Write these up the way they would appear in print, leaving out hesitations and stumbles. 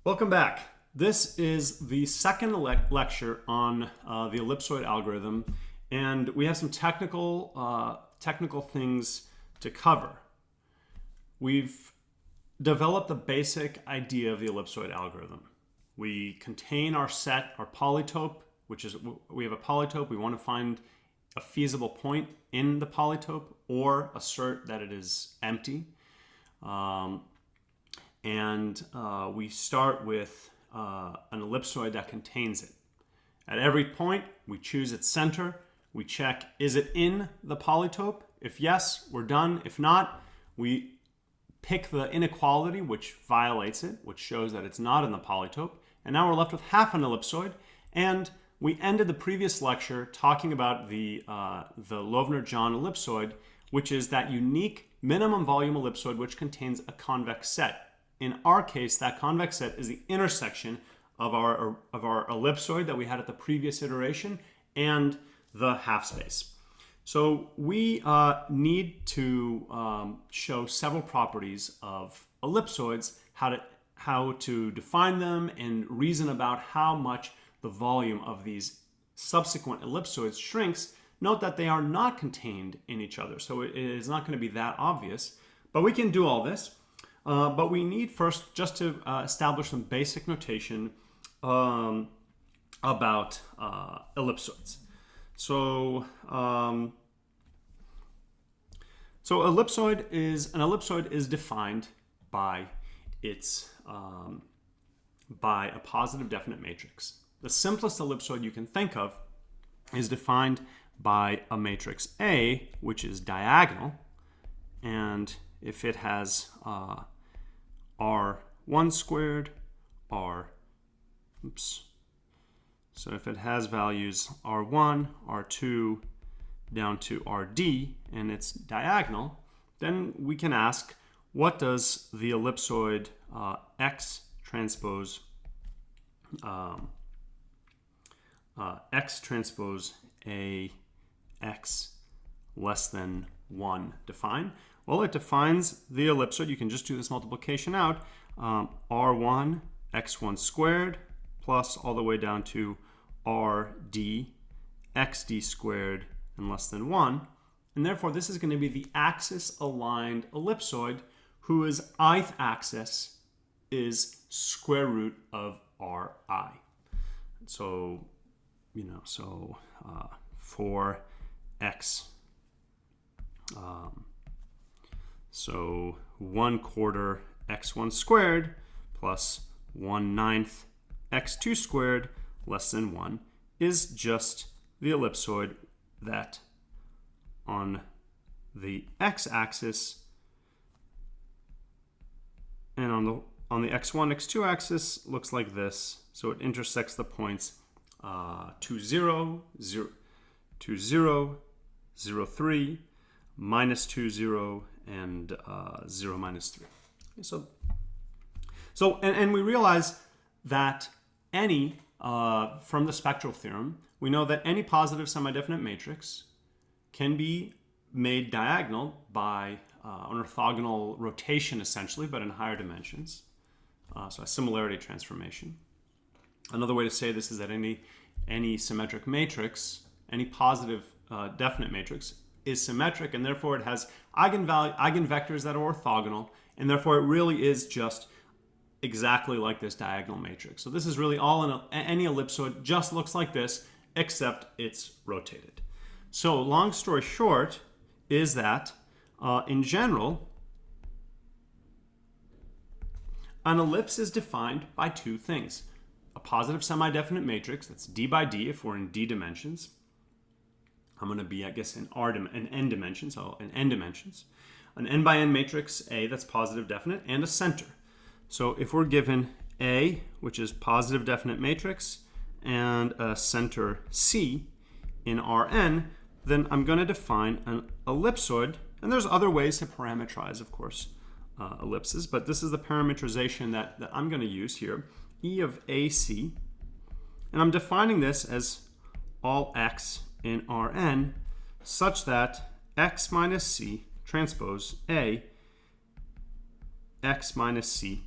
Welcome back. This is the second lecture on the ellipsoid algorithm, and we have some technical things to cover. We've developed the basic idea of the ellipsoid algorithm. We contain our set, our polytope, which is, we have a polytope. We want to find a feasible point in the polytope or assert that it is empty. We start with an ellipsoid that contains it. At every point, we choose its center. We check, is it in the polytope? If yes, we're done. If not, we pick the inequality which violates it, which shows that it's not in the polytope. And now we're left with half an ellipsoid. And we ended the previous lecture talking about the Loevner-John ellipsoid, which is that unique minimum volume ellipsoid which contains a convex set. In our case, that convex set is the intersection of our ellipsoid that we had at the previous iteration and the half space. So we need to show several properties of ellipsoids, how to define them, and reason about how much the volume of these subsequent ellipsoids shrinks. Note that they are not contained in each other, so it is not going to be that obvious. But we can do all this. But we need first just to establish some basic notation about ellipsoids. So ellipsoid is defined by its by a positive definite matrix. The simplest ellipsoid you can think of is defined by a matrix A, which is diagonal, and if it has R1 squared, so if it has values R1, R2, down to RD, and it's diagonal, then we can ask, what does the ellipsoid X transpose A X less than 1 define? Well, it defines the ellipsoid. You can just do this multiplication out. R1 x1 squared plus all the way down to RD xd squared and less than 1. And therefore, this is going to be the axis-aligned ellipsoid whose ith axis is square root of Ri. So, for x, so 1/4 x1 squared plus 1/9 x2 squared less than 1 is just the ellipsoid that on the x-axis and on the x1, x2 axis looks like this. So it intersects the points 2, 0, 0, 2, 0, 0, 3, minus 2, 0, and 0, minus 3. And we realize that any, from the spectral theorem, we know that any positive semi-definite matrix can be made diagonal by an orthogonal rotation, essentially, but in higher dimensions. So a similarity transformation. Another way to say this is that any symmetric matrix, any positive definite matrix, is symmetric, and therefore it has eigenvectors that are orthogonal, and therefore it really is just exactly like this diagonal matrix. So this is really all in any ellipsoid just looks like this, except it's rotated. So long story short is that in general, an ellipse is defined by two things. A positive semi-definite matrix, that's d by d if we're in d dimensions. I'm going to be, I guess, in n dimensions, so in n dimensions. An n by n matrix A that's positive definite, and a center. So if we're given A, which is positive definite matrix, and a center C in Rn, then I'm going to define an ellipsoid. And there's other ways to parameterize, of course, ellipses, but this is the parameterization that I'm going to use here. E of AC, and I'm defining this as all x in Rn such that x minus c transpose A x minus c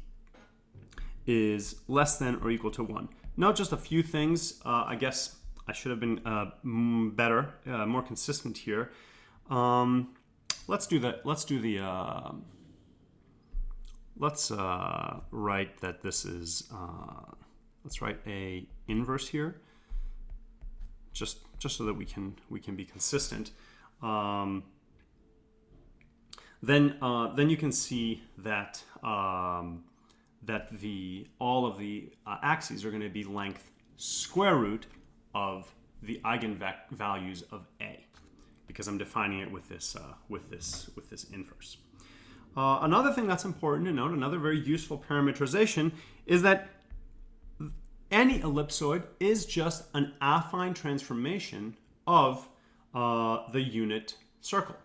is less than or equal to 1. Note just a few things. I guess I should have been better, more consistent here. Let's do that. Let's write that this is, let's write a inverse here, just so that we can be consistent. Then you can see that that all of the axes are going to be length square root of the eigenvalues of A, because I'm defining it with this inverse. Another thing that's important to note, another very useful parameterization, is that any ellipsoid is just an affine transformation of the unit circle.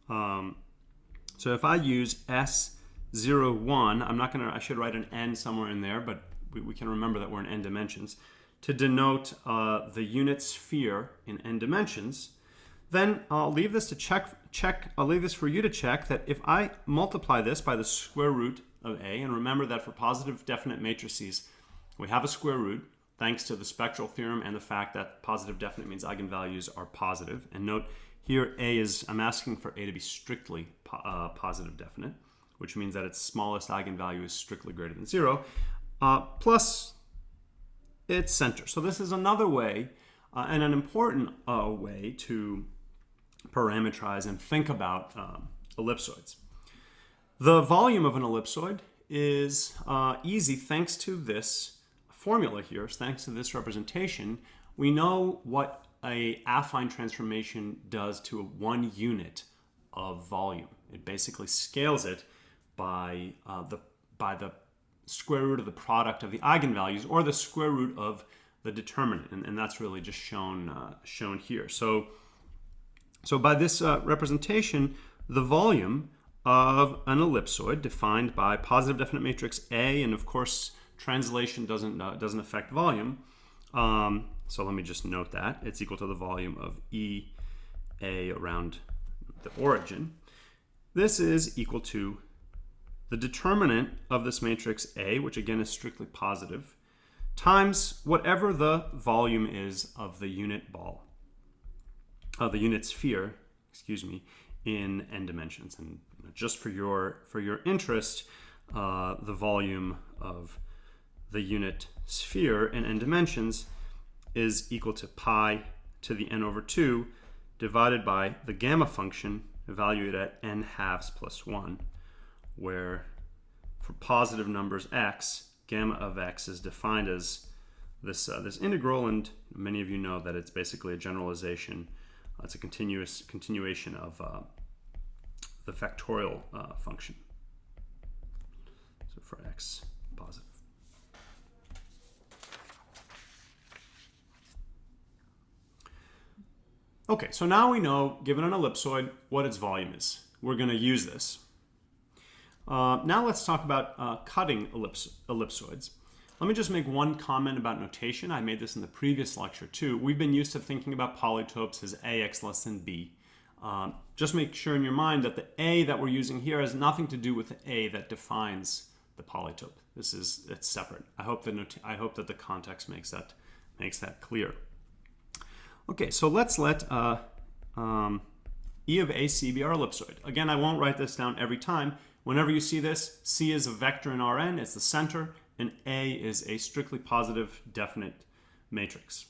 So if I use S01, I should write an n somewhere in there, but we can remember that we're in n dimensions, to denote the unit sphere in n dimensions. Then I'll leave this I'll leave this for you to check that if I multiply this by the square root of A, and remember that for positive definite matrices, we have a square root, thanks to the spectral theorem and the fact that positive definite means eigenvalues are positive. And note here I'm asking for A to be strictly positive definite, which means that its smallest eigenvalue is strictly greater than 0, plus its center. So this is another way, and an important way to parameterize and think about ellipsoids. The volume of an ellipsoid is easy thanks to this formula here, thanks to this representation. We know what a affine transformation does to a 1 unit of volume. It basically scales it by the square root of the product of the eigenvalues, or the square root of the determinant, and that's really just shown here. So by this representation, the volume of an ellipsoid defined by positive definite matrix A, and of course translation doesn't affect volume. So let me just note that it's equal to the volume of EA around the origin. This is equal to the determinant of this matrix A, which again is strictly positive, times whatever the volume is of the unit ball, of the unit sphere, in n dimensions. And just for your interest, the volume of the unit sphere in n dimensions is equal to pi to the n over 2 divided by the gamma function evaluated at n halves plus 1, where for positive numbers x, gamma of x is defined as this integral, and many of you know that it's basically a generalization. It's a continuation of the factorial function. So for x positive. Okay, so now we know, given an ellipsoid, what its volume is. We're going to use this. Now let's talk about cutting ellipsoids. Let me just make one comment about notation. I made this in the previous lecture too. We've been used to thinking about polytopes as ax less than b. Just make sure in your mind that the a that we're using here has nothing to do with the a that defines the polytope. It's separate. I hope that the context makes that clear. Okay, so let's let E of AC be our ellipsoid. Again, I won't write this down every time. Whenever you see this, C is a vector in Rn, it's the center, and A is a strictly positive definite matrix.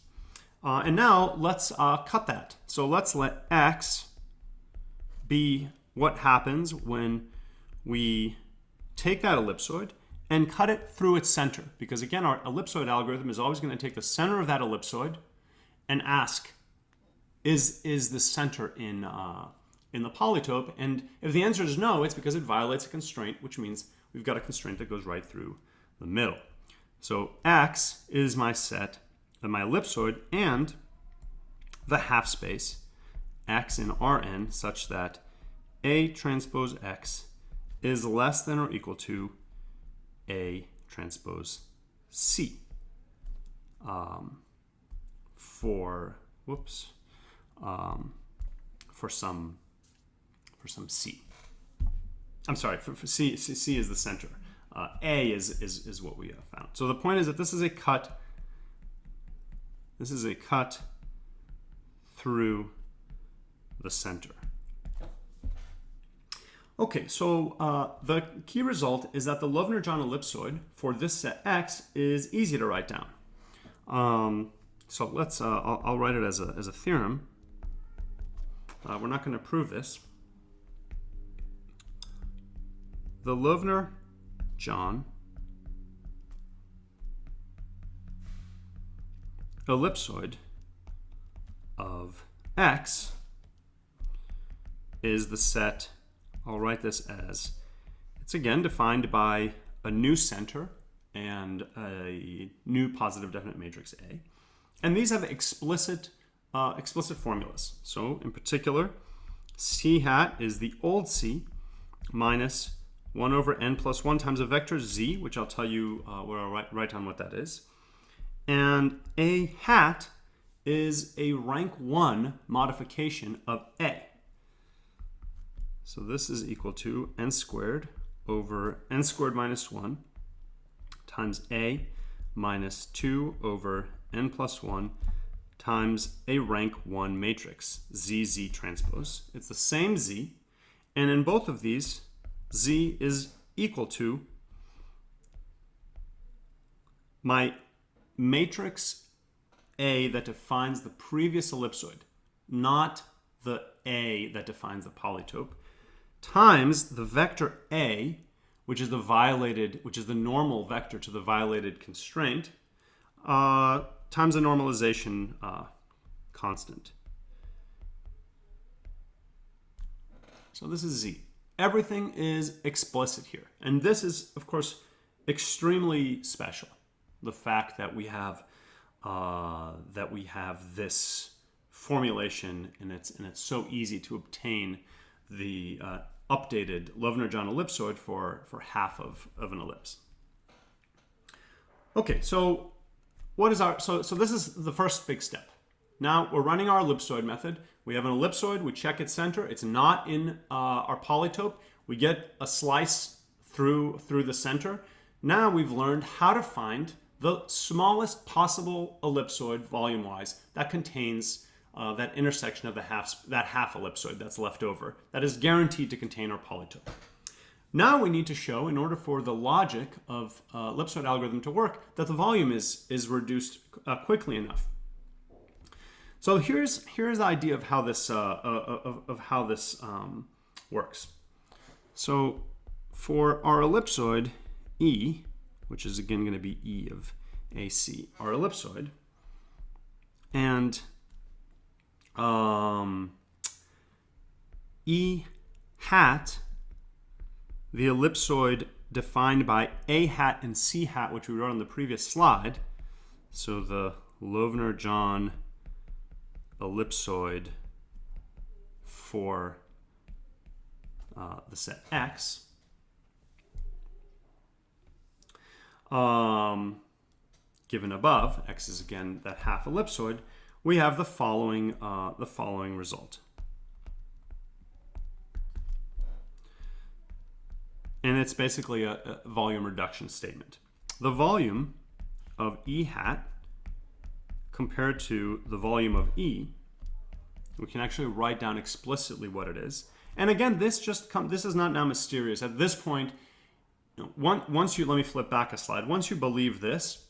And now let's cut that. So let's let X be what happens when we take that ellipsoid and cut it through its center. Because again, our ellipsoid algorithm is always going to take the center of that ellipsoid and ask, is the center in the polytope? And if the answer is no, it's because it violates a constraint, which means we've got a constraint that goes right through the middle. So X is my set of my ellipsoid and the half space X in Rn such that A transpose X is less than or equal to A transpose C. For some C. I'm sorry, for C is the center. A is what we have found. So the point is that this is a cut. This is a cut through the center. Okay, so the key result is that the Loevner-John ellipsoid for this set X is easy to write down. So let's, I'll write it as a theorem. We're not going to prove this. The Loevner-John ellipsoid of X is the set, I'll write this as, it's again defined by a new center and a new positive definite matrix A. And these have explicit formulas. So in particular, C hat is the old C minus 1 over n plus 1 times a vector Z, which I'll tell you where I'll write down what that is. And A hat is a rank 1 modification of A. So this is equal to n squared over n squared minus 1 times A minus 2 over n plus 1 times a rank 1 matrix, Z transpose. It's the same Z, and in both of these, Z is equal to my matrix A that defines the previous ellipsoid, not the A that defines the polytope, times the vector A, which is the normal vector to the violated constraint, times a normalization constant. So this is Z. Everything is explicit here. And this is, of course, extremely special. The fact that we have this formulation, and it's so easy to obtain the updated Loevner-John ellipsoid for half of an ellipse. Okay, so what is our so this is the first big step. Now we're running our ellipsoid method. We have an ellipsoid, we check its center. It's not in our polytope. We get a slice through the center. Now we've learned how to find the smallest possible ellipsoid volume-wise that contains that intersection of that half ellipsoid that's left over. That is guaranteed to contain our polytope. Now we need to show, in order for the logic of ellipsoid algorithm to work, that the volume is reduced quickly enough. So here's the idea of how this works. So for our ellipsoid E, which is again going to be E of AC, our ellipsoid, and E hat, the ellipsoid defined by A hat and C hat, which we wrote on the previous slide. So the Loevner-John ellipsoid for the set X. Given above, X is again that half ellipsoid, we have the following result. And it's basically a volume reduction statement. The volume of E hat compared to the volume of E, we can actually write down explicitly what it is. And again, this is not now mysterious. At this point, once you, let me flip back a slide. Once you believe this,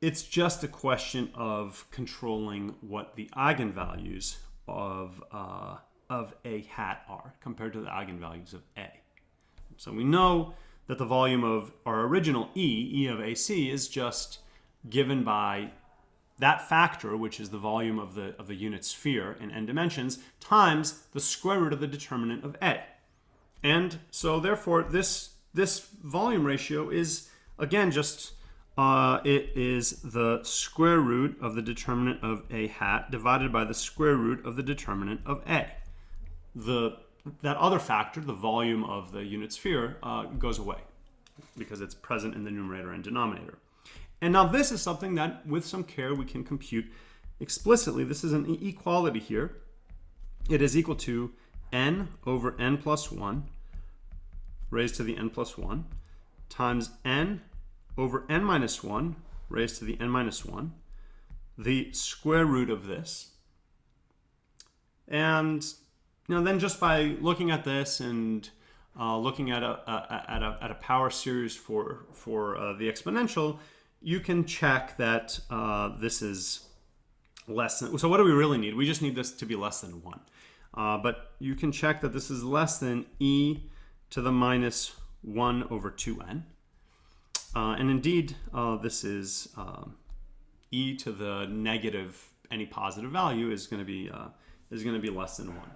it's just a question of controlling what the eigenvalues of A hat are compared to the eigenvalues of A. So we know that the volume of our original E of AC, is just given by that factor, which is the volume of the unit sphere in n dimensions, times the square root of the determinant of A. And so therefore this volume ratio is again just it is the square root of the determinant of A hat divided by the square root of the determinant of A. That other factor, the volume of the unit sphere, goes away because it's present in the numerator and denominator. And now this is something that, with some care, we can compute explicitly. This is an equality here. It is equal to n over n plus 1 raised to the n plus 1 times n over n minus 1 raised to the n minus 1, the square root of this. And then just by looking at this and looking at a power series for the exponential, you can check that this is less than. So what do we really need? We just need this to be less than 1. But you can check that this is less than e to the minus 1 over 2n. And indeed, this is e to the negative any positive value is going to be less than 1.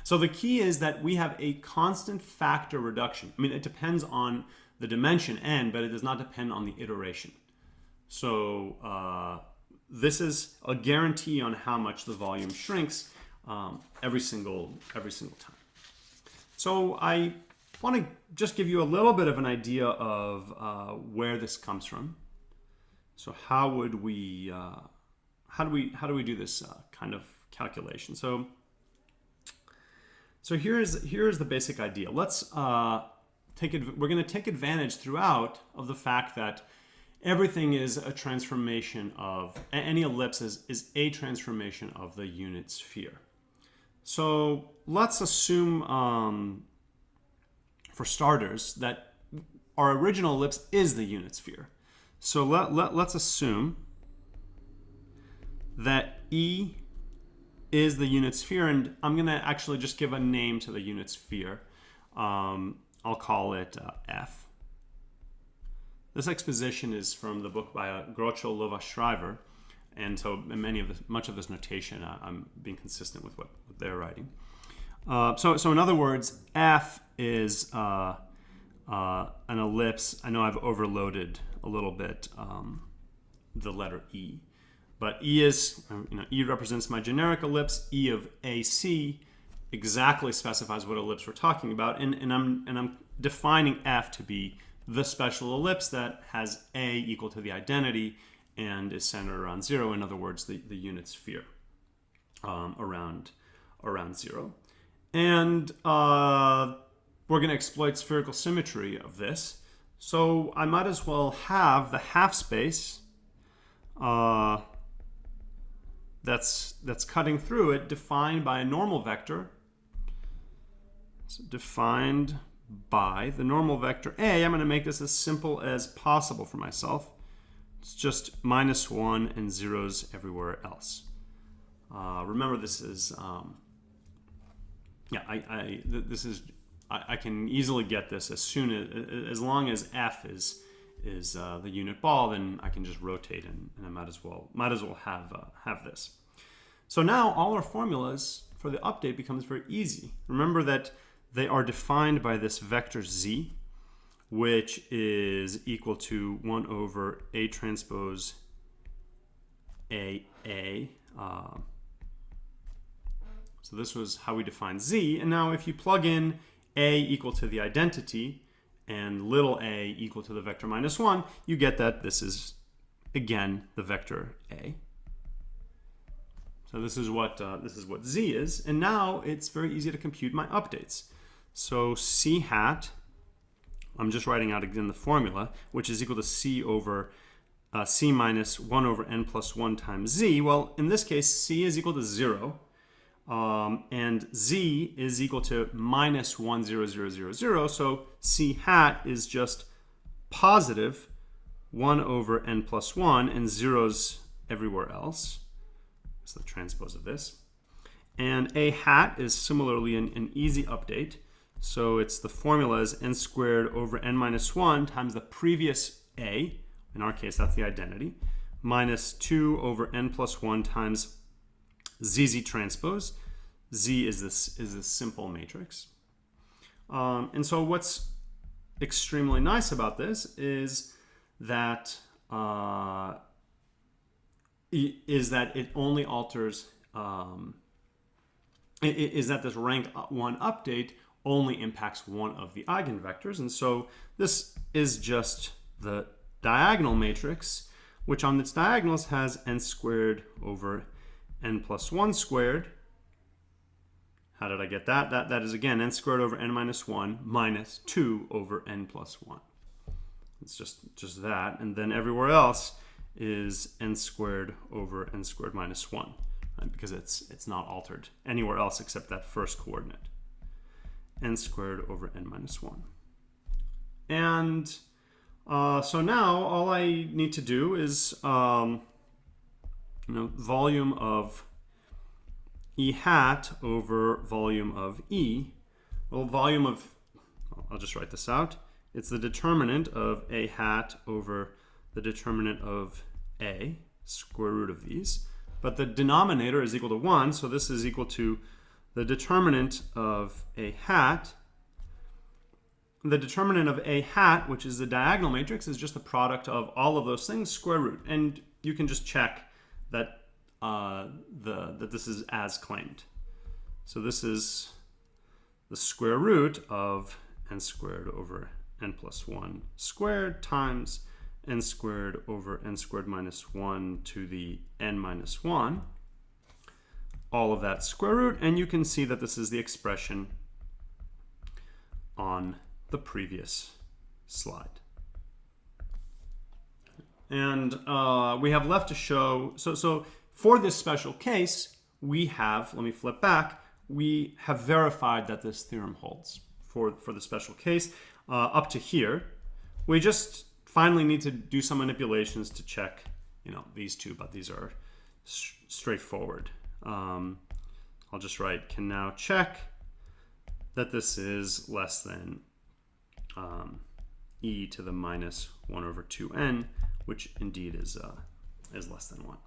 So the key is that we have a constant factor reduction. I mean, it depends on the dimension n, but it does not depend on the iteration. So this is a guarantee on how much the volume shrinks every single time. So I want to just give you a little bit of an idea of where this comes from. So how would we how do we do this kind of calculation? So here's the basic idea. Let's we're going to take advantage throughout of the fact that everything is a transformation of any ellipse is a transformation of the unit sphere. So let's assume for starters that our original ellipse is the unit sphere. So let's assume that E is the unit sphere, and I'm going to actually just give a name to the unit sphere. I'll call it F. This exposition is from the book by Groucho Lova-Schreiber, and so much of this notation, I'm being consistent with what they're writing. So in other words, F is an ellipse. I know I've overloaded a little bit the letter E. But E is, E represents my generic ellipse. E of AC exactly specifies what ellipse we're talking about, and I'm defining F to be the special ellipse that has A equal to the identity and is centered around 0. In other words, the unit sphere around 0. And we're going to exploit spherical symmetry of this. So I might as well have the half space that's cutting through it defined by a normal vector. So defined by the normal vector A. I'm going to make this as simple as possible for myself. It's just -1 and zeros everywhere else. Remember, this is I can easily get this as long as F is the unit ball, then I can just rotate and I might as well have this. So now all our formulas for the update becomes very easy. Remember that they are defined by this vector z, which is equal to 1 over A transpose AA. So this was how we defined z. And now if you plug in A equal to the identity and little a equal to the vector -1, you get that this is, again, the vector A. So this is what z is. And now it's very easy to compute my updates. So c hat, I'm just writing out again the formula, which is equal to c over c minus 1 over n plus 1 times z. Well, in this case, c is equal to 0. And z is equal to -1, 0, 0, 0, 0. So c hat is just positive 1 over n plus 1 and zeros everywhere else. That's the transpose of this. And a hat is similarly an easy update. So it's the formula is n squared over n minus 1 times the previous a. In our case, that's the identity. Minus 2 over n plus 1 times ZZ transpose. Z is this simple matrix. And so what's extremely nice about this is that it only alters is that this rank 1 update only impacts one of the eigenvectors. And so this is just the diagonal matrix, which on its diagonals has n squared over n plus 1 squared. How did I get that? That is, again, n squared over n minus 1 minus 2 over n plus 1. It's just that. And then everywhere else is n squared over n squared minus 1, right? Because it's not altered anywhere else except that first coordinate. N squared over n minus 1. And so now all I need to do is volume of E hat over volume of E. Well, volume of, I'll just write this out. It's the determinant of A hat over the determinant of A, square root of these. But the denominator is equal to 1, so this is equal to the determinant of A hat. The determinant of A hat, which is the diagonal matrix, is just the product of all of those things, square root. And you can just check that that this is as claimed. So this is the square root of n squared over n plus 1 squared times n squared over n squared minus 1 to the n minus 1. All of that square root, and you can see that this is the expression on the previous slide. And we have left to show, so for this special case, we have, let me flip back, we have verified that this theorem holds for the special case up to here. We just finally need to do some manipulations to check, these two, but these are straightforward. I'll just write, can now check that this is less than e to the minus 1 over 2n, which indeed is less than 1.